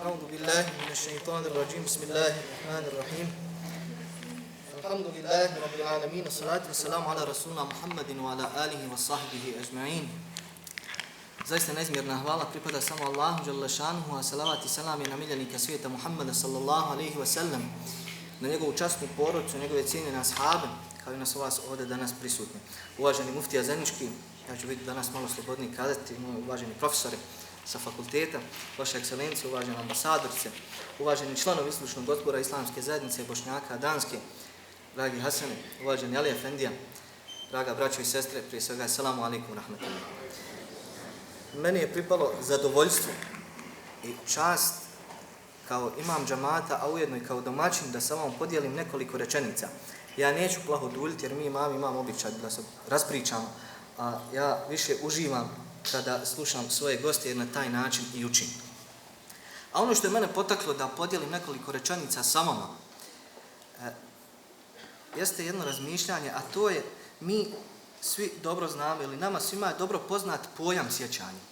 أعوذ بالله من الشيطان الرجيم بسم الله الرحمن الرحيم الحمد لله رب العالمين الصلاة والسلام على رسولنا محمد وعلى آله وصحبه أجمعين. Zaista neizmjerna hvala pripada samo Allahu dželle šanuhu, a salavat i selam je na miljenika svijeta Muhammeda sallallahu alejhi ve sellem, na njegovu časnu porodicu, njegove cijenjene ashabe, kao i nas vas ovdje danas prisutni. Uvaženi muftija Zenički, ja ću biti danas malo slobodniji kazati, moji uvaženi profesori sa fakulteta, vaša ekscelencija, uvažena ambasadorice, uvaženi članovi Islušnog odbora Islamske zajednice Bošnjaka Danske, dragi Hasani, uvaženi Ali Efendija, draga braćo i sestre, prije svega assalamu alaikum rahmatullahi. Meni je pripalo zadovoljstvo i čast kao imam džamata, a ujedno i kao domaćin da sa vama podijelim nekoliko rečenica. Ja neću plaho duljiti jer mi imam običaj da se raspričamo, a ja više uživam kada slušam svoje goste jer na taj način i učim. A ono što je mene potaklo da podijelim nekoliko rečenica sa vama jeste jedno razmišljanje, a to je mi svi dobro znamo ili nama svima je dobro poznat pojam sjećanja.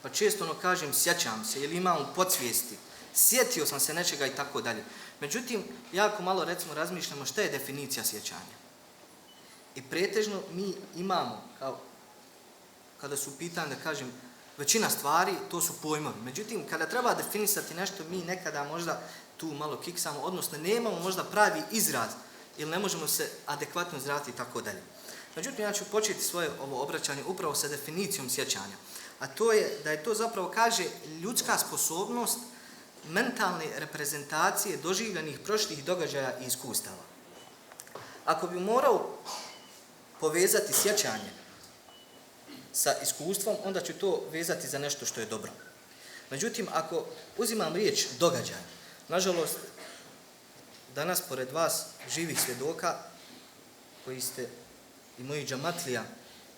Pa često kažem sjećam se ili imam u podsvijesti, sjetio sam se nečega i tako dalje. Međutim, jako malo recimo razmišljamo šta je definicija sjećanja. I pretežno mi imamo, kada su pitanje, da kažem, većina stvari, to su pojmovi. Međutim, kada treba definisati nešto, mi nekada možda tu malo kiksamo, odnosno nemamo možda pravi izraz ili ne možemo se adekvatno izraziti i tako dalje. Međutim, ja ću početi svoje ovo obraćanje upravo sa definicijom sjećanja. A to je da je to zapravo, kaže, ljudska sposobnost mentalne reprezentacije doživljenih prošlih događaja i iskustava. Ako bi morao povezati sjećanje sa iskustvom, onda ću to vezati za nešto što je dobro. Međutim, ako uzimam riječ događaj, nažalost, danas pored vas živih svjedoka koji ste i moji džamatlija,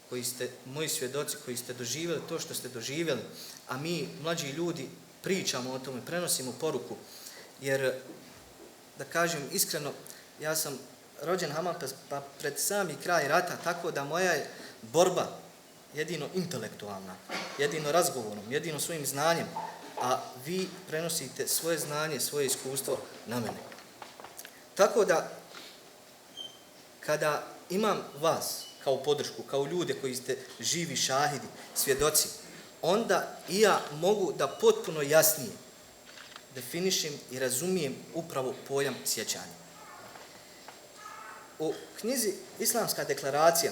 koji ste moji svjedoci, koji ste doživjeli to što ste doživjeli, a mi, mlađi ljudi, pričamo o tome, prenosimo poruku, jer, da kažem iskreno, ja sam rođen Haman pa pred sami kraj rata, tako da moja je borba jedino intelektualna, jedino razgovorom, jedino svojim znanjem, a vi prenosite svoje znanje, svoje iskustvo na mene. Tako da, kada imam vas kao podršku, kao ljude koji ste živi šahidi, svjedoci, onda i ja mogu da potpuno jasnije definišem i razumijem upravo pojam sjećanja. U knjizi Islamska deklaracija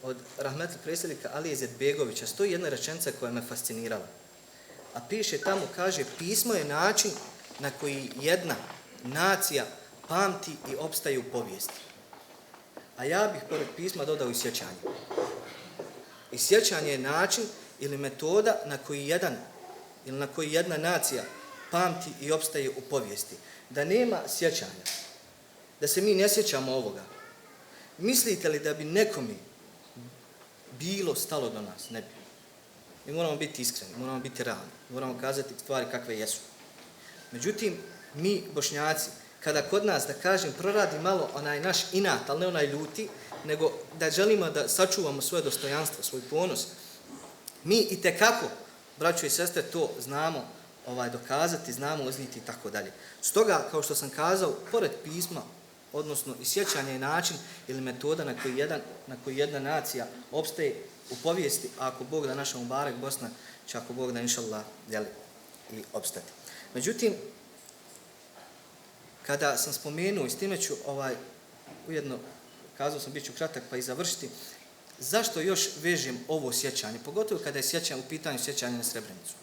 od rahmetli predsjednika Alije Izetbegovića stoji jedna rečenica koja me fascinirala. A piše tamo, kaže, pismo je način na koji jedna nacija pamti i opstaje u povijesti. A ja bih pored pisma dodao i sjećanje. I sjećanje je način ili metoda na koji jedna nacija pamti i opstaje u povijesti. Da nema sjećanja, da se mi ne sjećamo ovoga, mislite li da bi nekome bilo stalo do nas? Ne bi. Mi moramo biti iskreni, moramo biti realni, moramo kazati stvari kakve jesu. Međutim, mi Bošnjaci, kada kod nas, da kažem, proradi malo onaj naš inat, ali ne onaj ljuti, nego da želimo da sačuvamo svoje dostojanstvo, svoj ponos, mi itekako, braćo i sestre, to znamo dokazati, znamo iznijeti i tako dalje. Stoga, kao što sam kazao, pored pisma, odnosno i sjećanje je način ili metoda na koji jedna nacija opstaje u povijesti, a ako Bog da naša Mubarek Bosna će ako Bog da inšallah i opstati. Međutim, kada sam spomenuo i s time ću ujedno, kazao sam bit ću kratak pa i završiti, zašto još vežem ovo sjećanje, pogotovo kada je u pitanju sjećanje na Srebrenicu.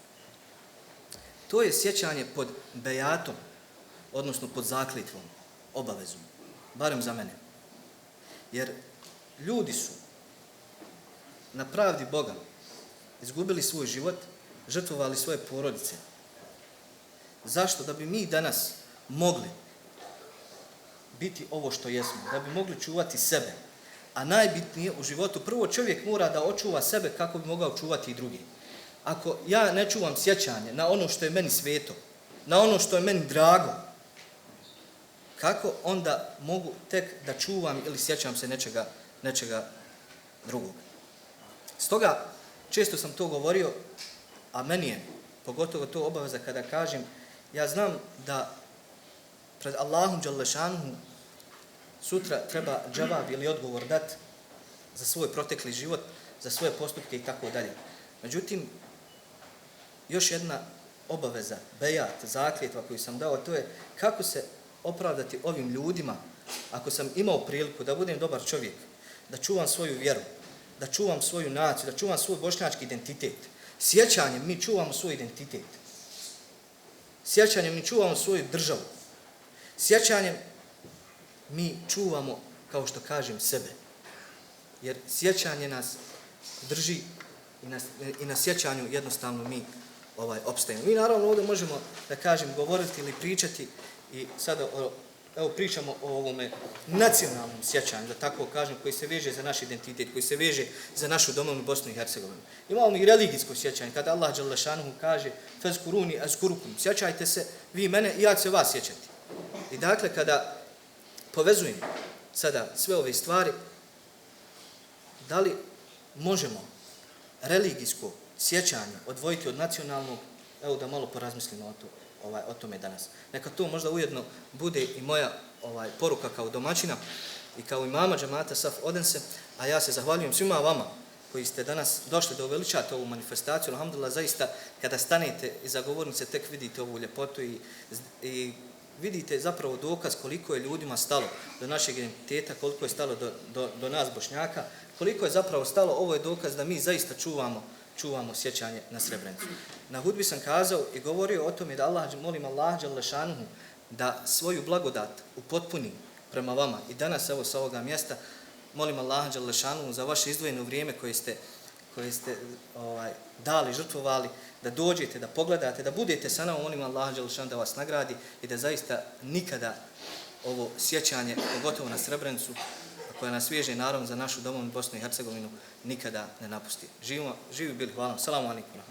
To je sjećanje pod bejatom, odnosno pod zakljetvom, obavezom, barem za mene. Jer ljudi su na pravdi Boga izgubili svoj život, žrtvovali svoje porodice. Zašto? Da bi mi danas mogli biti ovo što jesmo, da bi mogli čuvati sebe. A najbitnije u životu, prvo čovjek mora da očuva sebe kako bi mogao čuvati i drugi. Ako ja ne čuvam sjećanje na ono što je meni sveto, na ono što je meni drago, kako onda mogu tek da čuvam ili sjećam se nečega drugog? Stoga, često sam to govorio, a meni je pogotovo to obaveza kada kažem, ja znam da pred Allahom dželle šanuhu sutra treba džavab ili odgovor dati za svoj protekli život, za svoje postupke i tako dalje. Međutim, još jedna obaveza, bejat, zakljetva koju sam dao, to je kako se opravdati ovim ljudima ako sam imao priliku da budem dobar čovjek, da čuvam svoju vjeru, da čuvam svoju naciju, da čuvam svoj bošnjački identitet. Sjećanjem mi čuvamo svoj identitet. Sjećanjem mi čuvamo svoju državu. Sjećanjem mi čuvamo, kao što kažem, sebe. Jer sjećanje nas drži i na sjećanju jednostavno mi opstajemo. Mi naravno ovdje možemo, da kažem, govoriti ili pričati i sada evo pričamo o ovome nacionalnom sjećanju, da tako kažem, koji se veže za naš identitet, koji se veže za našu domovinu Bosnu i Hercegovinu. Imamo i religijsko sjećanje, kada Allah dželle šanuhu kaže fazkuruni azkurukum, sjećajte se vi mene i ja ću se vas sjećati. I dakle, kada povezujem sada sve ove stvari, da li možemo religijsko sjećanje odvojiti od nacionalnog, evo da malo porazmislimo o tome danas. Neka to možda ujedno bude i moja poruka kao domaćina i kao imama džemata Saf Odense, a ja se zahvaljujem svima vama koji ste danas došli da uveličate ovu manifestaciju. Alhamdulillah, zaista kada stanete iza govornice tek vidite ovu ljepotu i vidite zapravo dokaz koliko je ljudima stalo do našeg identiteta, koliko je stalo do nas Bošnjaka, koliko je zapravo stalo. Ovo je dokaz da mi zaista čuvamo sjećanje na Srebrenicu. Na hudbi sam kazao i govorio o tome da molim Allah dželle šanuhu da svoju blagodat upotpuni prema vama. I danas evo sa ovoga mjesta molim Allah dželle šanuhu za vaše izdvojeno vrijeme koje ste dali, žrtvovali, da dođete, da pogledate, da budete sa nama, molim Allah dželle šanuhu da vas nagradi i da zaista nikada ovo sjećanje, pogotovo na Srebrenicu, koja nas veže naravno za našu domovinu Bosnu i Hercegovinu, nikada ne napusti. Živi bili, hvala. Salamu alejkum.